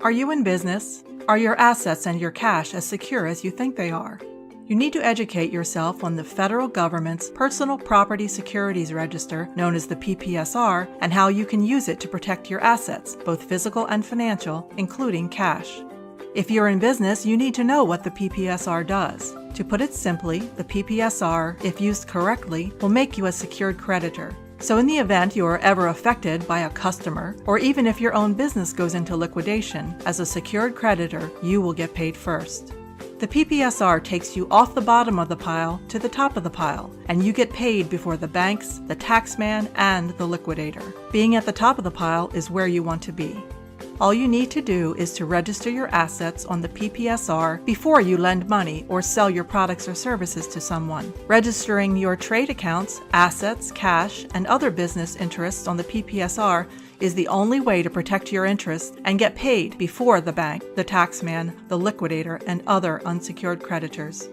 Are you in business? Are your assets and your cash as secure as you think they are? You need to educate yourself on the federal government's Personal Property Securities Register, known as the PPSR, and how you can use it to protect your assets, both physical and financial, including cash. If you're in business, you need to know what the PPSR does. To put it simply, the PPSR, if used correctly, will make you a secured creditor. So in the event you are ever affected by a customer, or even if your own business goes into liquidation, as a secured creditor, you will get paid first. The PPSR takes you off the bottom of the pile to the top of the pile, and you get paid before the banks, the taxman, and the liquidator. Being at the top of the pile is where you want to be. All you need to do is to register your assets on the PPSR before you lend money or sell your products or services to someone. Registering your trade accounts, assets, cash, and other business interests on the PPSR is the only way to protect your interests and get paid before the bank, the taxman, the liquidator, and other unsecured creditors.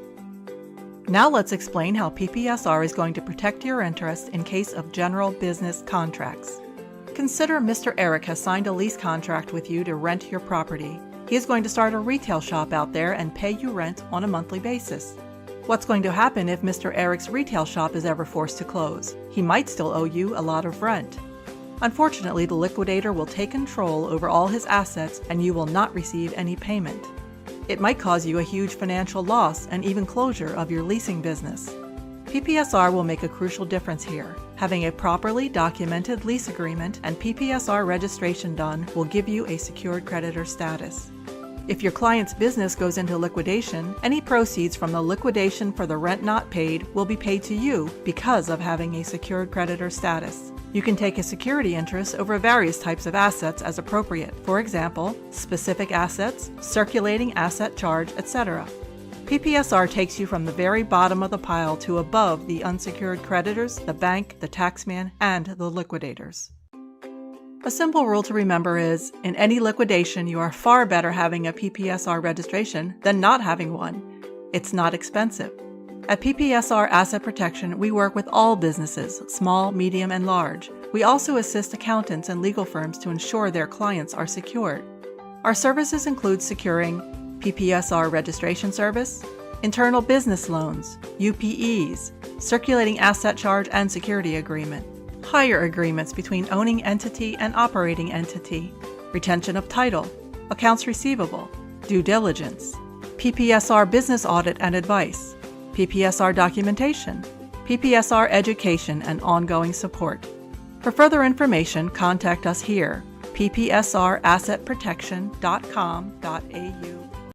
Now let's explain how PPSR is going to protect your interests in case of general business contracts. Consider Mr. Eric has signed a lease contract with you to rent your property. He is going to start a retail shop out there and pay you rent on a monthly basis. What's going to happen if Mr. Eric's retail shop is ever forced to close? He might still owe you a lot of rent. Unfortunately, the liquidator will take control over all his assets and you will not receive any payment. It might cause you a huge financial loss and even closure of your leasing business. PPSR will make a crucial difference here. Having a properly documented lease agreement and PPSR registration done will give you a secured creditor status. If your client's business goes into liquidation, any proceeds from the liquidation for the rent not paid will be paid to you because of having a secured creditor status. You can take a security interest over various types of assets as appropriate. For example, specific assets, circulating asset charge, etc. PPSR takes you from the very bottom of the pile to above the unsecured creditors, the bank, the taxman, and the liquidators. A simple rule to remember is, in any liquidation, you are far better having a PPSR registration than not having one. It's not expensive. At PPSR Asset Protection, we work with all businesses, small, medium, and large. We also assist accountants and legal firms to ensure their clients are secured. Our services include securing PPSR registration service, internal business loans, UPEs, circulating asset charge and security agreement, hire agreements between owning entity and operating entity, retention of title, accounts receivable, due diligence, PPSR business audit and advice, PPSR documentation, PPSR education and ongoing support. For further information, contact us here, ppsrassetprotection.com.au.